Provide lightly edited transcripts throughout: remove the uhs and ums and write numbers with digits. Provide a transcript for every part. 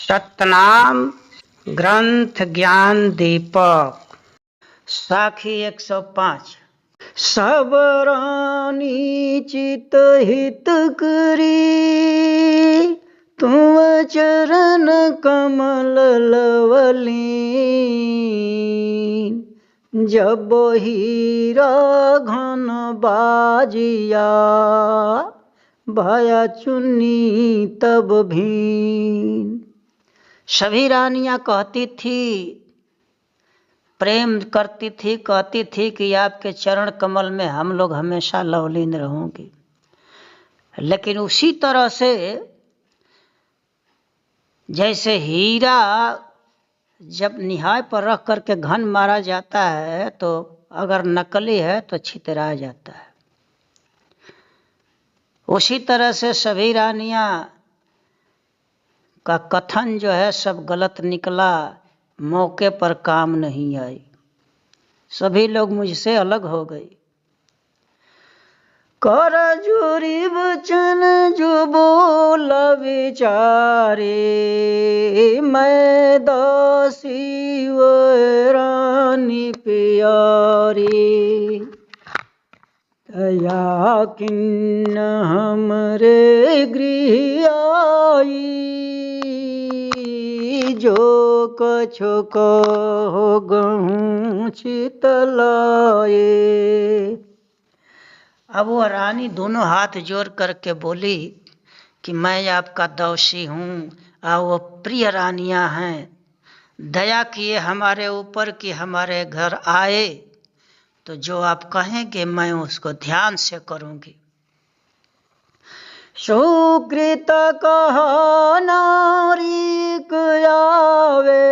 सतनाम ग्रंथ ज्ञान दीपक साखी 105। सब रानी चित हित करी, तुम चरण कमल लवली। जब हीरा घन बाजिया, भया चुन्नी तब भीन। सभी रानियां कहती थी, प्रेम करती थी, कहती थी कि आपके चरण कमल में हम लोग हमेशा लवलीन रहूंगी। लेकिन उसी तरह से जैसे हीरा जब निहाय पर रख करके घन मारा जाता है तो अगर नकली है तो छितरा जाता है। उसी तरह से सभी रानियां का कथन जो है सब गलत निकला, मौके पर काम नहीं आई, सभी लोग मुझसे अलग हो गई। कर जुरी वचन जो बोल विचारे, मैं दासी व रानी प्यारी। दया किन्न हमरे गृह आई, जो कछु कहो गहूँ चितलाए। अब वह रानी दोनों हाथ जोड़ करके बोली कि मैं आपका दासी हूँ और वो प्रिय रानियां हैं, दया किए हमारे ऊपर कि हमारे घर आए तो जो आप कहेंगे मैं उसको ध्यान से करूंगी। सुकृत कहा नारी आवे,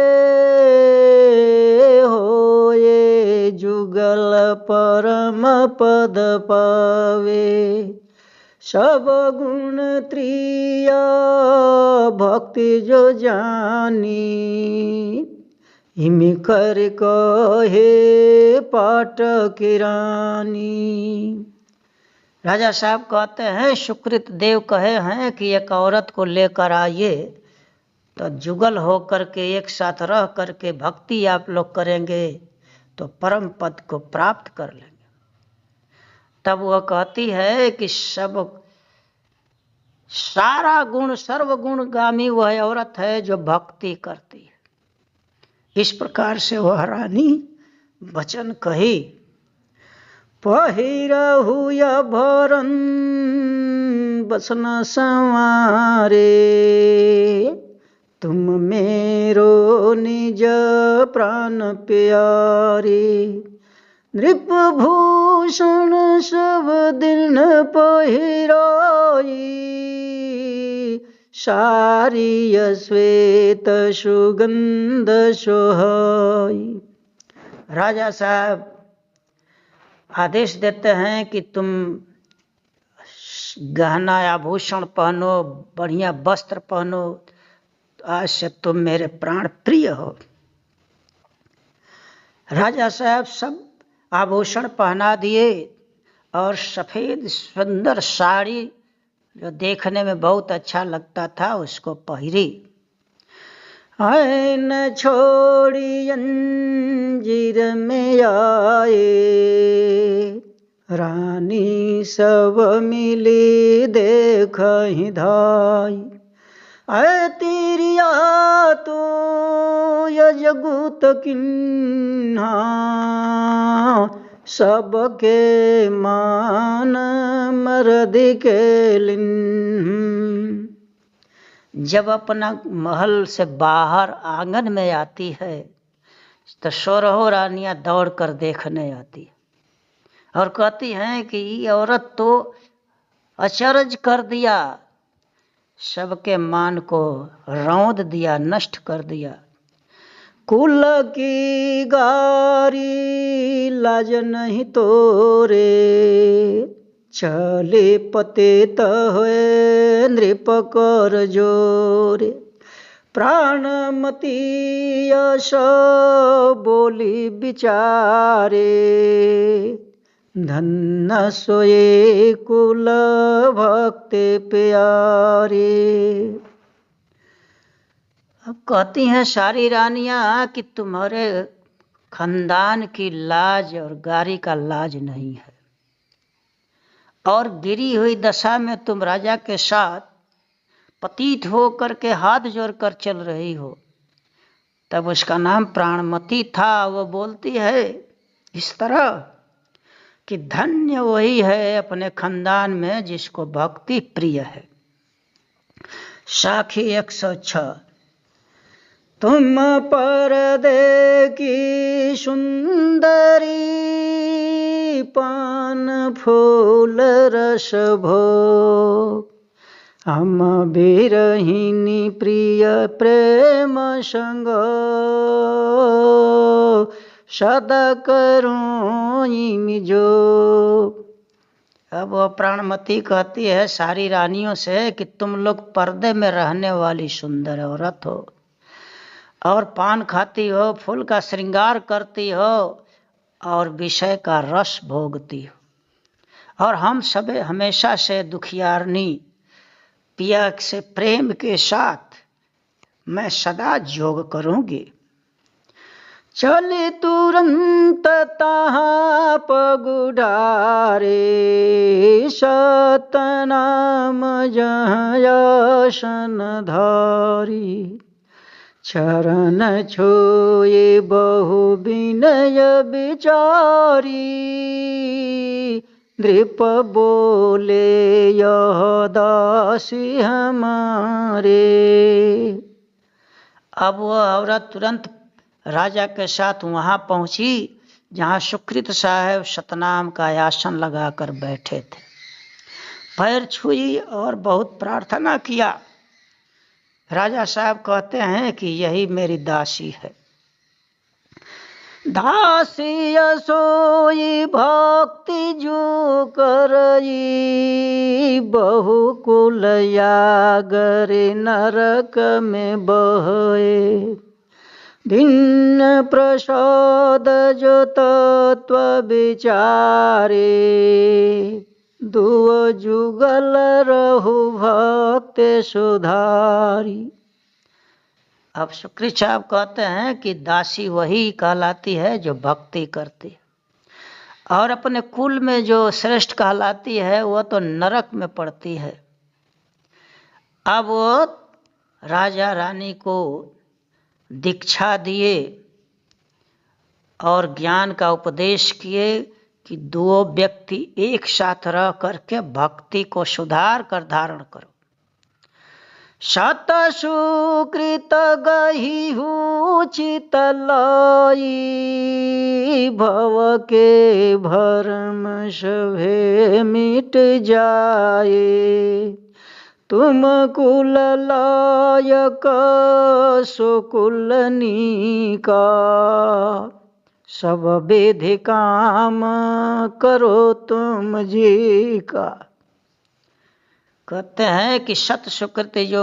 होए जुगल परम पद पावे। सब गुण त्रिय भक्ति जो जानी, हिमि कर कहे पाटक रानी। राजा साहब कहते हैं, सुकृत देव कहे हैं कि एक औरत को लेकर आइए तो जुगल होकर के एक साथ रह करके भक्ति आप लोग करेंगे तो परम पद को प्राप्त कर लेंगे। तब वह कहती है कि सब सारा गुण सर्वगुण गामी वह औरत है जो भक्ति करती है। इस प्रकार से वह रानी वचन कही। पहिरहु या भरन बसन संवारे, तुम मेरो निज प्राण प्यारे। नृप भूषण सब दिन पहिराई, सारिय श्वेत सुगंध सोहाई। राजा साहब आदेश देते हैं कि तुम गहना आभूषण पहनो, बढ़िया वस्त्र पहनो, आज से तुम मेरे प्राण प्रिय हो। राजा साहब सब आभूषण पहना दिए और सफेद सुंदर साड़ी जो देखने में बहुत अच्छा लगता था उसको पहिरी। ऐन छोड़ी अंजीर में आए, रानी सब मिली देखहि धाई। ऐ तिरिया तो यजगुत किन्हा, सबके मान मर्द के लिन। जब अपना महल से बाहर आंगन में आती है तो सोरहों रानियां दौड़ कर देखने आती है और कहती हैं कि ये औरत तो अचरज कर दिया, सबके मान को रौंद दिया, नष्ट कर दिया। कुल की गारी लाज नहीं तोरे, चले पतित हुए नृप कर जोरे। प्राणमती यश बोली विचारे, धन्य सोए कुल भक्त प्यारे। अब कहती हैं सारी रानियां कि तुम्हारे खानदान की लाज और गारी का लाज नहीं है, और गिरी हुई दशा में तुम राजा के साथ पतित हो करके हाथ जोड़कर चल रही हो। तब उसका नाम प्राणमती था। वो बोलती है इस तरह कि धन्य वही है अपने खानदान में जिसको भक्ति प्रिय है। साखी 106। तुम पर्दे की सुंदरी पान फूल रस भोग, हम बिरहिनी प्रिय प्रेम संग सदा करूं जो। अब वह प्राणमती कहती है सारी रानियों से कि तुम लोग पर्दे में रहने वाली सुंदर औरत हो, और पान खाती हो, फूल का श्रृंगार करती हो, और विषय का रस भोगती हो, और हम सब हमेशा से दुखियारनी पिया से प्रेम के साथ मैं सदा जोग करूंगी। चले तुरंत तहाँ पगुढ़ारे, सतनाम जहाँ आसन धारी, चरण छोए बहु विनय विचारी, नृप बोले यह दासी हमारे। अब वह औरत तुरंत राजा के साथ वहां पहुंची जहां सुकृत साहब सतनाम का आसन लगाकर बैठे थे। पैर छुई और बहुत प्रार्थना किया। राजा साहब कहते हैं कि यही मेरी दासी है। दासी सोई भक्ति जो करई, बहुकुल यागर नरक में बहे, दिन प्रसाद जो तत्व विचारे, दुअ जुगल रहु भक्त सुधारी। अब सुकृत साहब कहते हैं कि दासी वही कहलाती है जो भक्ति करती है, और अपने कुल में जो श्रेष्ठ कहलाती है वह तो नरक में पड़ती है। अब वो राजा रानी को दीक्षा दिए और ज्ञान का उपदेश किए कि दो व्यक्ति एक साथ रह करके भक्ति को सुधार कर धारण करो। शत सुकृत गही चित लाई, भव के भरम सभे मिट जाए, तुम कुल लायक सुकुलनी का, सब विधि काम करो तुम जी का। कहते हैं कि सत सुकृत जो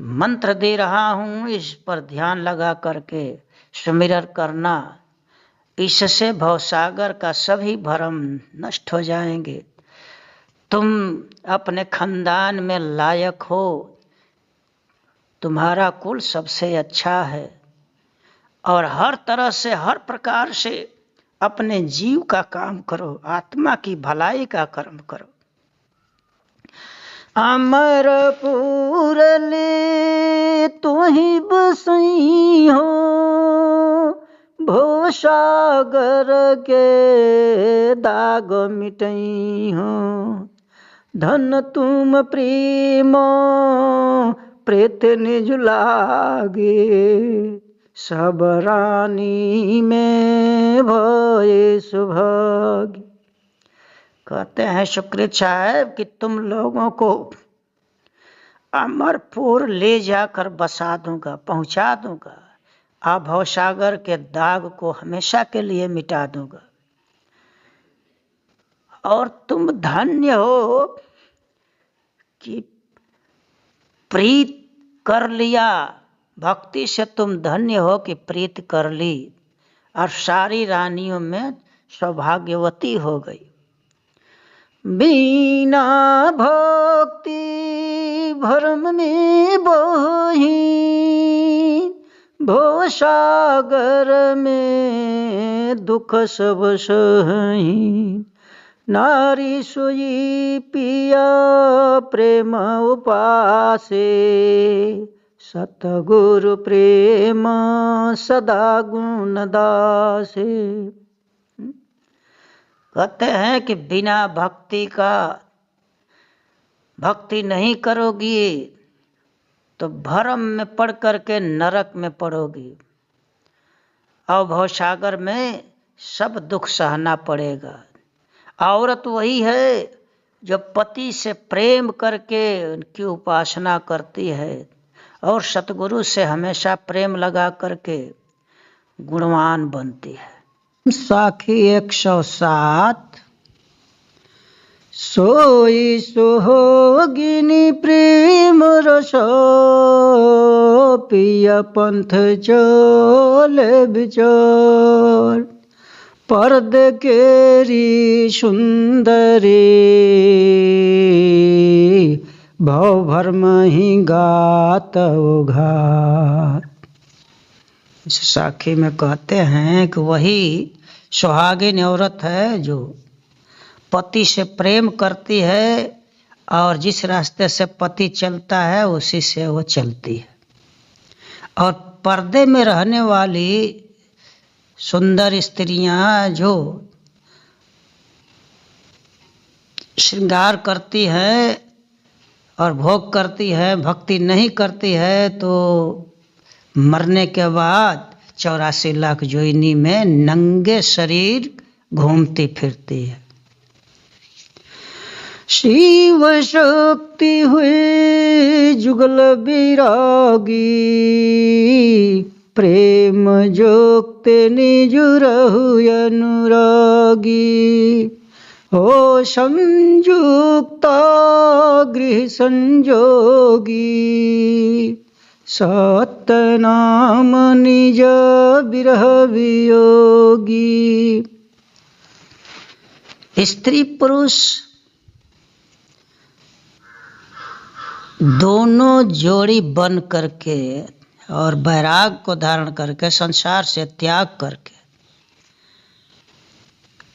मंत्र दे रहा हूँ इस पर ध्यान लगा करके सुमिरन करना, इससे भवसागर का सभी भरम नष्ट हो जाएंगे। तुम अपने खानदान में लायक हो, तुम्हारा कुल सबसे अच्छा है, और हर तरह से हर प्रकार से अपने जीव का काम करो, आत्मा की भलाई का कर्म करो। अमरपुर ले तुहि बसई हो, भवसागर के दाग मिटई हो, धन तुम प्रेम प्रेत निज लागे, सब रानी में भये सुभागी। कहते हैं सुकृत साहब कि तुम लोगों को अमरपुर ले जाकर बसा दूंगा, पहुंचा दूंगा, आप भवसागर के दाग को हमेशा के लिए मिटा दूंगा, और तुम धन्य हो कि प्रीत कर लिया, भक्ति से तुम धन्य हो कि प्रीत कर ली, और सारी रानियों में सौभाग्यवती हो गई। बिना भक्ति भरम में बही, भव सागर में दुख सब सही, नारी सोई पिया प्रेम उपासे, सतगुरु प्रेम सदा गुण दासे। कहते हैं कि बिना भक्ति नहीं करोगी तो भरम में पड़ करके नरक में पड़ोगी और भवसागर में सब दुख सहना पड़ेगा। औरत वही है जो पति से प्रेम करके उनकी उपासना करती है और सतगुरु से हमेशा प्रेम लगा करके गुणवान बनती है। साखी 107। सोई सोहागिनी प्रेम रस, पिया पंथ चले विचार, पर्द केरी सुंदरी, भव भरम ही गात उघार। इस साखी में कहते हैं कि वही सुहागिन औरत है जो पति से प्रेम करती है और जिस रास्ते से पति चलता है उसी से वो चलती है। और पर्दे में रहने वाली सुंदर स्त्रियां जो श्रृंगार करती है और भोग करती है, भक्ति नहीं करती है तो मरने के बाद 84 लाख योनि में नंगे शरीर घूमती फिरती है। शिव शक्ति हुई जुगल विरागी, प्रेम जोगते निजुरहु अनुरागी, हो संयुक्ता गृह संजोगी, सतनाम निज विरह वियोगी। स्त्री पुरुष दोनों जोड़ी बन करके और वैराग को धारण करके संसार से त्याग करके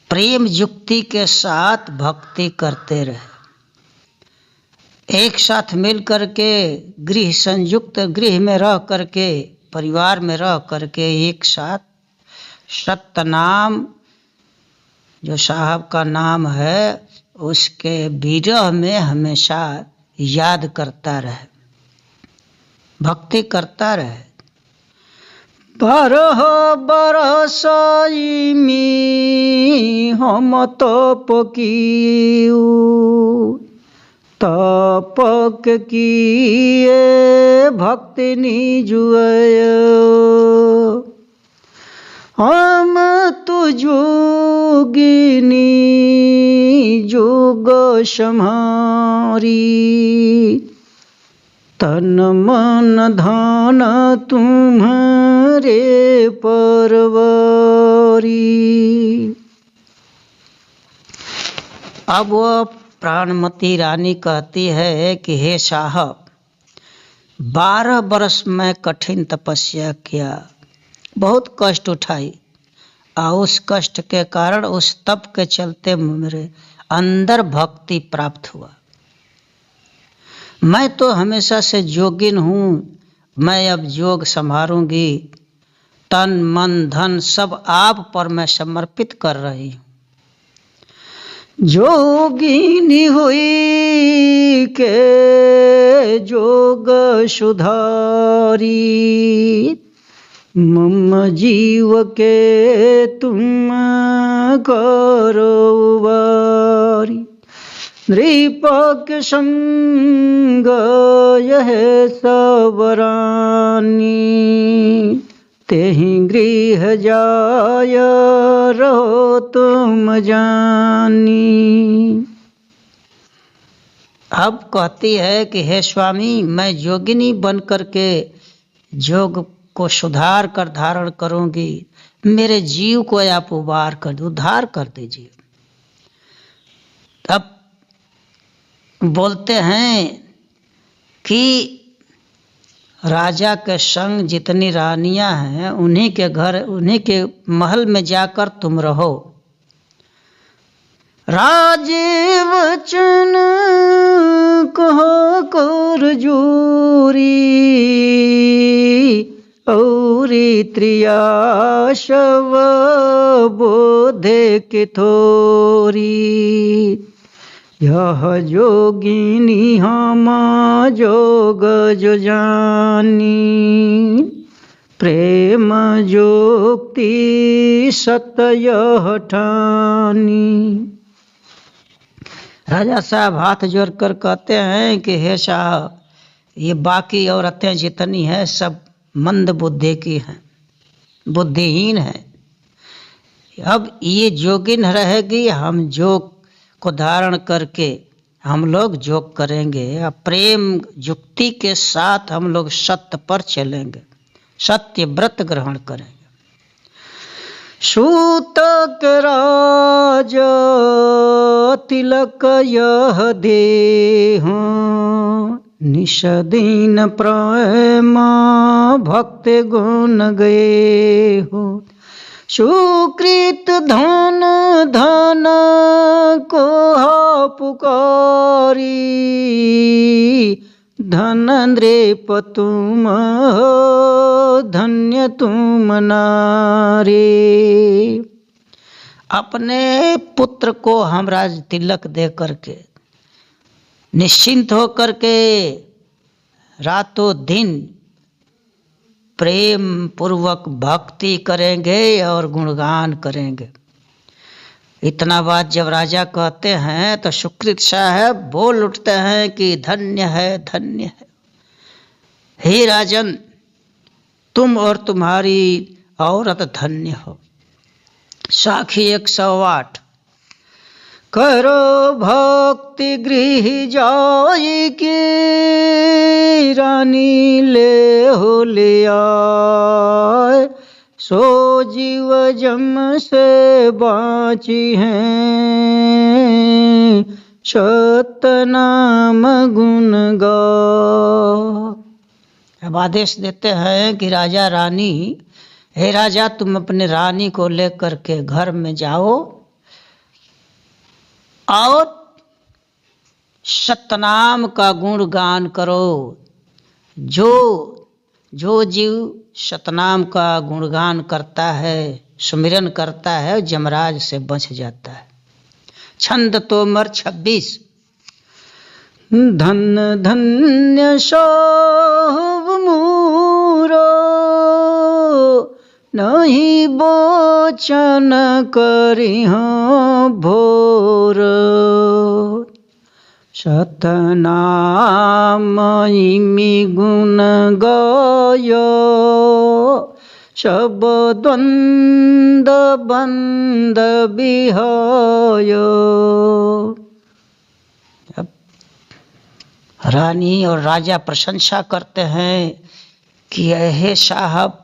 प्रेम युक्ति के साथ भक्ति करते रहे। एक साथ मिल करके गृह संयुक्त गृह में रह करके परिवार में रह करके एक साथ सत्य नाम जो साहब का नाम है उसके विरह में हमेशा याद करता रहे, भक्ति करता रहे। 12 बरस में हम तप कियो, तपक किए भक्ति निजुय, हम तो जोगिनी जोग सम्हारी, तन मन धन तुम्हारे परवारी। अब वो प्राणमती रानी कहती है कि हे साहब 12 बरस में कठिन तपस्या किया, बहुत कष्ट उठाई और उस कष्ट के कारण उस तप के चलते मेरे अंदर भक्ति प्राप्त हुआ। मैं तो हमेशा से जोगिन हूँ, मैं अब योग संभारूंगी, तन मन धन सब आप पर मैं समर्पित कर रही हूँ। जोगिनी हुई के जोग सुधारी, मम जीव के तुम करो वारी, नृपक संग यह सबरानी, तेहि गृह जाय रहो तुम जानी। अब कहती है कि हे स्वामी मैं योगिनी बन करके योग को सुधार कर धारण करूंगी, मेरे जीव को आप उद्धार कर दीजिए। अब बोलते हैं कि राजा के संग जितनी रानियां हैं उन्हीं के घर, उन्हीं के महल में जाकर तुम रहो। राजे वचन कहो कर जोरी, औरी त्रिया शव बोधे के थोरी। यह जोगिनी हम जोग जो जानी, प्रेम जोक्ति सत्य ठानी। राजा साहब हाथ जोड़कर कहते हैं कि हे साहब, ये बाकी औरतें जितनी हैं सब मंद बुद्धि की हैं, बुद्धिहीन हैं। अब ये जोगिन रहेगी, हम जोग को धारण करके हम लोग जोग करेंगे। अब प्रेम युक्ति के साथ हम लोग सत्य पर चलेंगे, सत्य व्रत ग्रहण करेंगे। सूतक राज तिलक यह देह, निषदीन प्रेम भक्त गुण गए हो। सुकृत धन धन को पुकारी, धन नृप तुम हो धन्य तुम नारी। अपने पुत्र को हम राज तिलक दे करके निश्चिंत हो करके रातों दिन प्रेम पूर्वक भक्ति करेंगे और गुणगान करेंगे। इतना बात जब राजा कहते हैं तो सुकृत साहब बोल उठते हैं कि धन्य है, धन्य है। हे राजन, तुम और तुम्हारी औरत धन्य हो। साखी 108। करो भक्ति गृह जाय की, रानी ले हो ले आए। सो जीव जम से बाँची हैं, सतनाम गुण गा। अब आदेश देते हैं कि राजा रानी, हे राजा तुम अपने रानी को लेकर के घर में जाओ और सतनाम का गुणगान करो। जो जीव सतनाम का गुणगान करता है, सुमिरन करता है, जमराज से बच जाता है। छंद तोमर 26। धन धन्य सब मूरो, नहीं बोचन करिह भोर। सतनाम इमि गुण गाय, सब द्वंद बंद बिहाय। रानी और राजा प्रशंसा करते हैं कि हे साहब,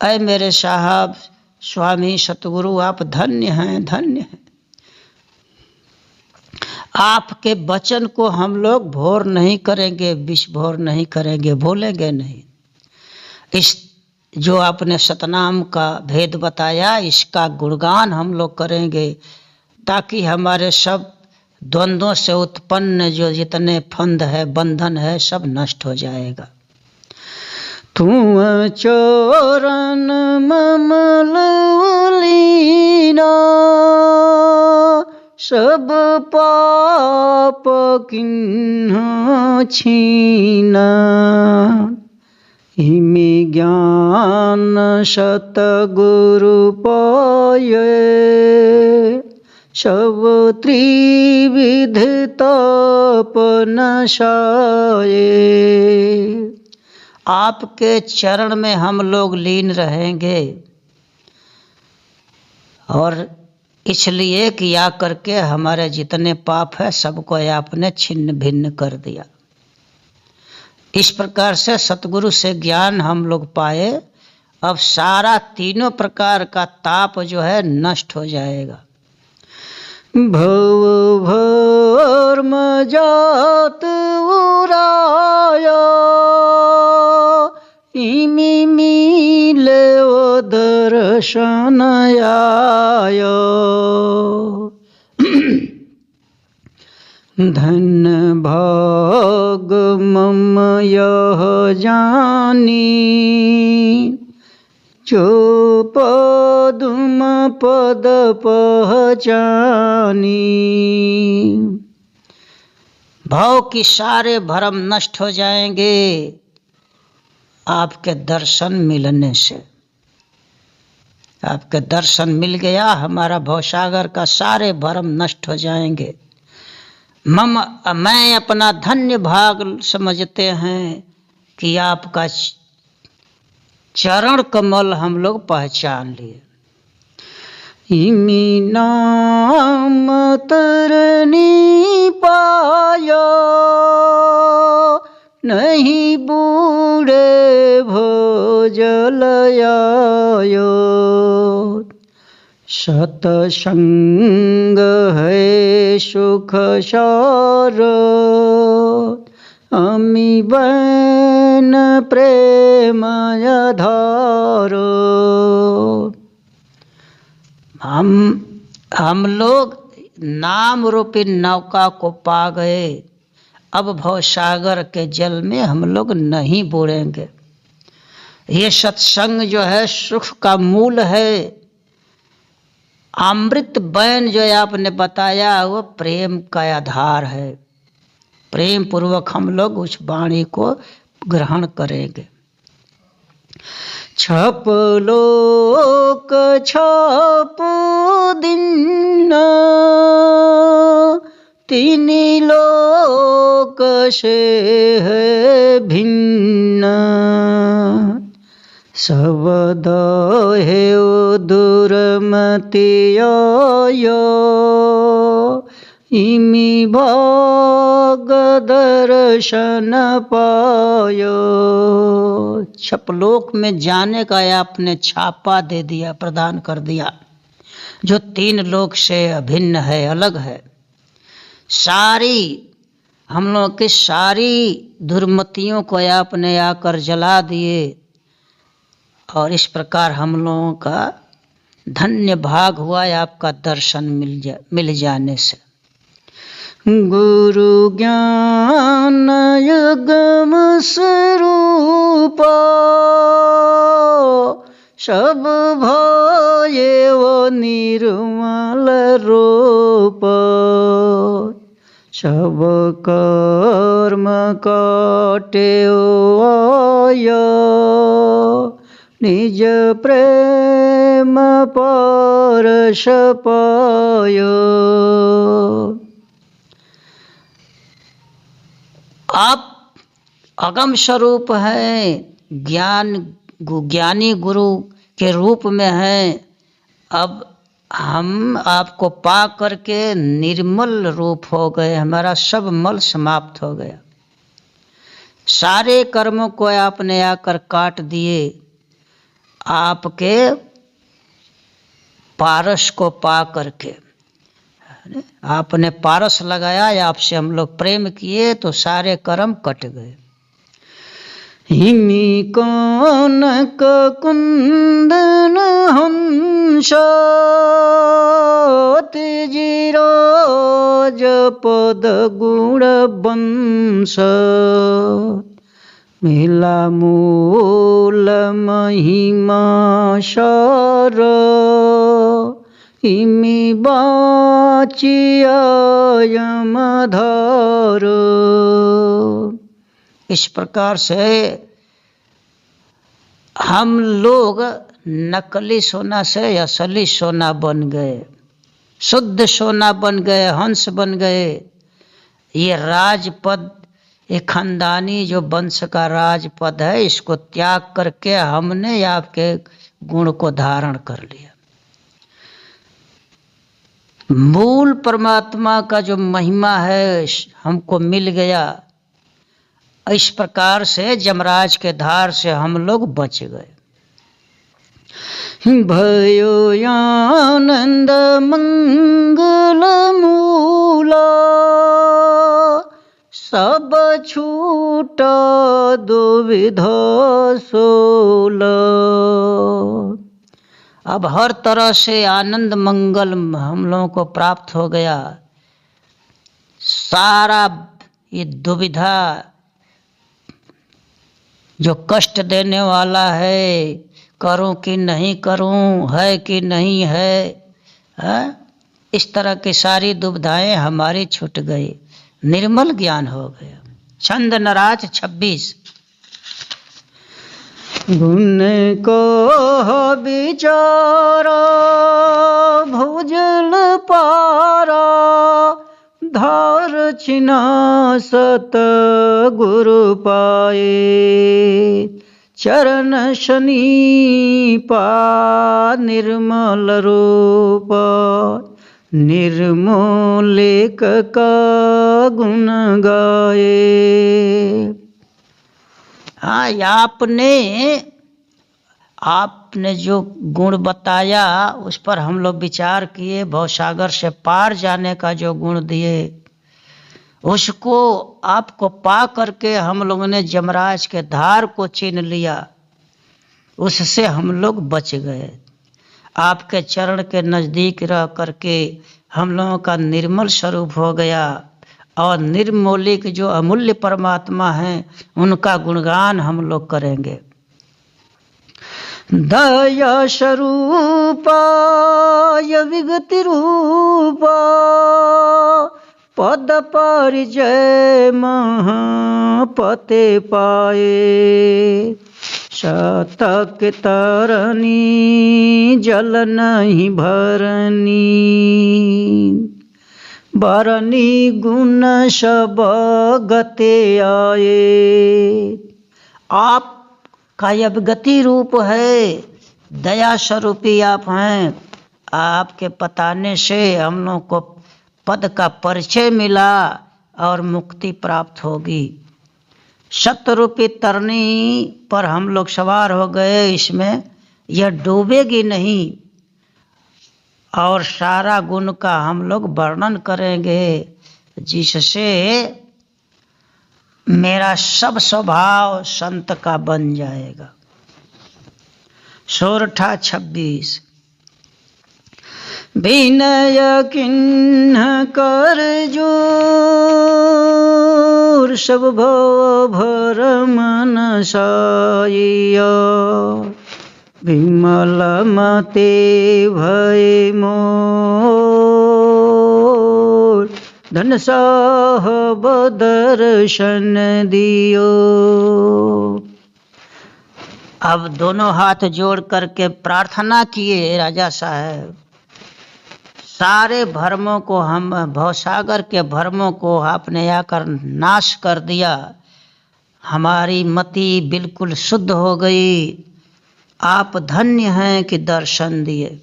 ऐ मेरे साहब, स्वामी सतगुरु, आप धन्य हैं, धन्य हैं। आपके वचन को हम लोग भोर नहीं करेंगे, विष भोर नहीं करेंगे, भूलेंगे नहीं। इस जो आपने सतनाम का भेद बताया, इसका गुणगान हम लोग करेंगे, ताकि हमारे सब द्वंद्वों से उत्पन्न जो जितने फंद है, बंधन है, सब नष्ट हो जाएगा। तुम चरण ममल लीना, सब पाप किन्ह छीना। हिमि ज्ञान सतगुरु पाये, सब त्रिविध तप नशाए। आपके चरण में हम लोग लीन रहेंगे, और इसलिए कि आ करके हमारे जितने पाप है सबको आपने छिन्न भिन्न कर दिया। इस प्रकार से सतगुरु से ज्ञान हम लोग पाए, अब सारा तीनों प्रकार का ताप जो है नष्ट हो जाएगा। भव भर्म जात उराया, इमी मिले ओ दर्शन आयो। धन्य भाग मम यह जानी, जो पदुम पद पहचानी। भाव की सारे भरम नष्ट हो जाएंगे आपके दर्शन मिलने से। आपके दर्शन मिल गया, हमारा भवसागर का सारे भरम नष्ट हो जाएंगे। मैं अपना धन्य भाग समझते हैं कि आपका चरण कमल हम लोग पहचान लिए। इमी नाम तरनी पायो, नहीं बूढ़े भोजल आयो। सतसंग है सुख सार, अमी बन प्रेम आधार। हम लोग नाम रूपी नौका को पा गए, अब भवसागर के जल में हम लोग नहीं बुड़ेंगे। ये सत्संग जो है सुख का मूल है। अमृत बैन जो आपने बताया वो प्रेम का आधार है। प्रेम पूर्वक हम लोग उस वाणी को ग्रहण करेंगे। छप लोक छप दिन, तीन लोक से है भिन्न। सब दहे दुर्मति आयो, इमी भाग दर्शन पायो। छपलोक में जाने का आपने छापा दे दिया, प्रदान कर दिया, जो तीन लोक से अभिन्न है, अलग है। सारी हम लोग की सारी दुर्मतियों को आपने आकर जला दिए, और इस प्रकार हम लोगों का धन्य भाग हुआ आपका दर्शन मिल जाने से। गुरु ज्ञान युगम स्वरूप, सब भये वो निर्मल रूप। सब कर्म काटे आयो, निज प्रेम परस पायो। आप अगम स्वरूप हैं, ज्ञानी गुरु के रूप में हैं। अब हम आपको पा करके निर्मल रूप हो गए, हमारा सब मल समाप्त हो गया। सारे कर्मों को आपने आकर काट दिए, आपके पारस को पा करके। आपने पारस लगाया, आपसे हम लोग प्रेम किए तो सारे कर्म कट गए। हिमी कनक कुंदन हंस, तिजिराज पद गुण वंश। मिला मूल महिमा सार, इमी बाचिया यमधार। इस प्रकार से हम लोग नकली सोना से असली सोना बन गए, शुद्ध सोना बन गए, हंस बन गए। ये राजपद, ये खानदानी जो वंश का राजपद है, इसको त्याग करके हमने आपके गुण को धारण कर लिया। मूल परमात्मा का जो महिमा है हमको मिल गया। इस प्रकार से जमराज के धार से हम लोग बच गए। भयो आनंद मंगल मूला, सब छूट दुविधा सोल। अब हर तरह से आनंद मंगल हम लोगों को प्राप्त हो गया। सारा ये दुविधा जो कष्ट देने वाला है, करूं कि नहीं करूं, है कि नहीं है, इस तरह की सारी दुविधाएं हमारी छूट गई, निर्मल ज्ञान हो गया। छंद नराज 26। गुण को विचारा भुजल पारा, धार छिना सत गुरु पाए, चरण शनि पा निर्मल रूप, निर्मूलिक का गुण गाए। हाँ, आपने जो गुण बताया उस पर हम लोग विचार किए, भवसागर से पार जाने का जो गुण दिए उसको आपको पा करके हम लोगों ने जमराज के धार को छीन लिया, उससे हम लोग बच गए। आपके चरण के नज़दीक रह करके हम लोगों का निर्मल स्वरूप हो गया और निर्मौलिक जो अमूल्य परमात्मा हैं उनका गुणगान हम लोग करेंगे। दया स्वरूपाय विगति रूपा, पद परिजय महापते पाए, शतक तरनी जल नहीं भरनी, बरनी गुण सब गते आए। आपका यह गति रूप है, दया स्वरूपी आप हैं। आपके बताने से हम लोग को पद का परिचय मिला और मुक्ति प्राप्त होगी। शतरूपी तरनी पर हम लोग सवार हो गए, इसमें यह डूबेगी नहीं और सारा गुण का हम लोग वर्णन करेंगे, जिससे मेरा सब स्वभाव संत का बन जाएगा। सोरठा 26। विनय किन्ह कर जोर, सब भव भरम नसाइया, विमल मते भय मोर, धन साहब दर्शन दियो। अब दोनों हाथ जोड़ करके प्रार्थना किए राजा साहब, सारे भरमों को, हम भवसागर के भरमों को आपने आकर नाश कर दिया, हमारी मति बिल्कुल शुद्ध हो गई। आप धन्य हैं कि दर्शन दिए।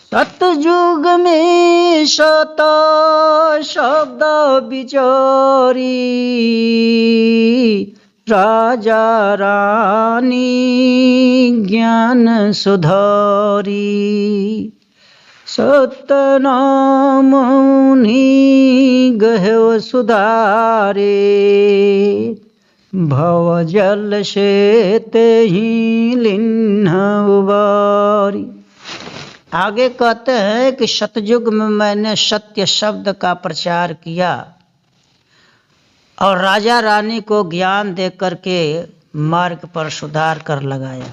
सतयुग में शत शब्द विचारी, राजा रानी ज्ञान सुधारी, सतनाम उन्हीं गहव सुधारे, भव जल से ते ही लिन्ह उबारी। आगे कहते हैं कि सतयुग में मैंने सत्य शब्द का प्रचार किया और राजा रानी को ज्ञान दे करके मार्ग पर सुधार कर लगाया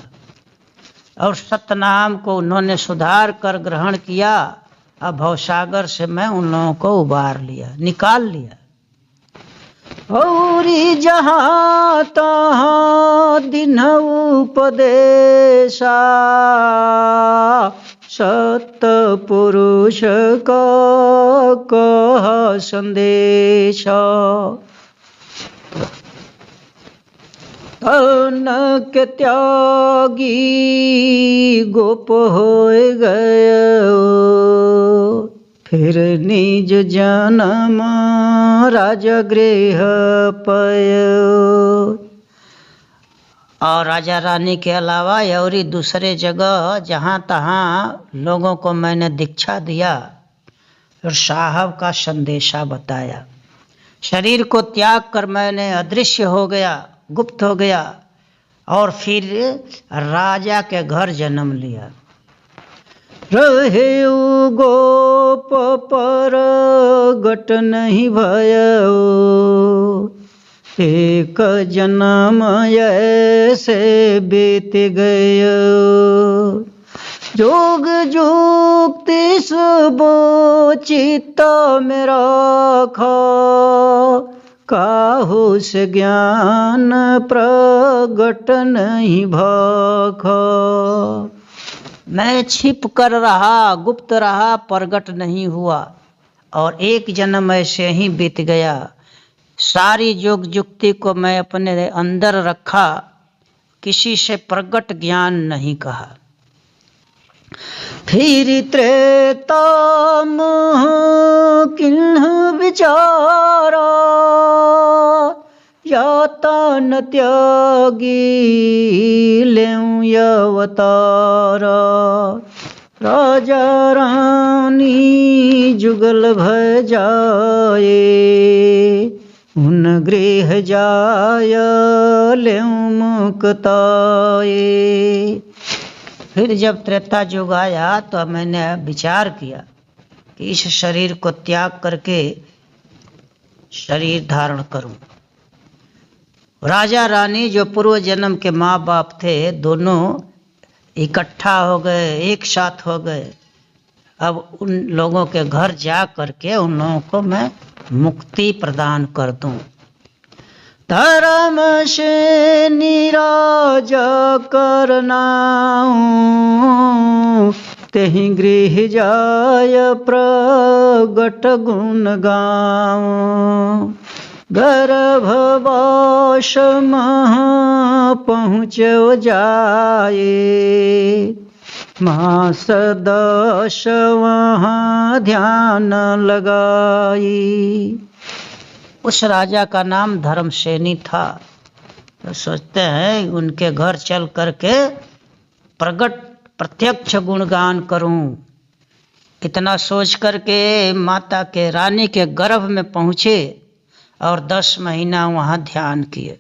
और सतनाम को उन्होंने सुधार कर ग्रहण किया। अब भवसागर से मैं उन लोगों को उबार लिया, निकाल लिया। औरी जहाँ तहाँ दिन उपदेशा, सतपुरुष का कह संदेशा, तन के त्यागी गोप होए गयो, फिर निज जन्म राजगृह पयो। और राजा रानी के अलावा और दूसरे जगह जहाँ तहाँ लोगों को मैंने दीक्षा दिया और साहब का संदेशा बताया। शरीर को त्याग कर मैंने अदृश्य हो गया, गुप्त हो गया और फिर राजा के घर जन्म लिया। रहे गोप पर गट नहीं भयो, एक जन्म ऐसे बीत गयो। जोग जुक्ति सुबो चित्त में रखा, काहू से ज्ञान प्रगट नहीं भखा। मैं छिप कर रहा, गुप्त रहा, प्रगट नहीं हुआ और एक जन्म ऐसे ही बीत गया। सारी योग जुक्ति को मैं अपने अंदर रखा, किसी से प्रगट ज्ञान नहीं कहा। फिर त्रेता मोह किन्ह विचारा, याता न त्यागी लें अवतारा। राजा रानी जुगल भय जाए, उन गृह जाय लें मुक्ताए। फिर जब त्रेता युग आया तो मैंने विचार किया कि इस शरीर को त्याग करके शरीर धारण करूं। राजा रानी जो पूर्व जन्म के माँ बाप थे, दोनों इकट्ठा हो गए, एक साथ हो गए। अब उन लोगों के घर जा करके उन लोगों को मैं मुक्ति प्रदान कर दूं। धर्म से निराज करनाऊं, तेहि गृह जाय प्रगट गुण गाऊं। गर्भवास मह पहुँचो जाए, मास 10 वहाँ ध्यान लगाई। उस राजा का नाम धर्मसेनी था। तो सोचते हैं उनके घर चल करके प्रत्यक्ष गुणगान करूं। इतना सोच करके माता के रानी के गर्भ में पहुँचे और 10 महीना वहाँ ध्यान किए।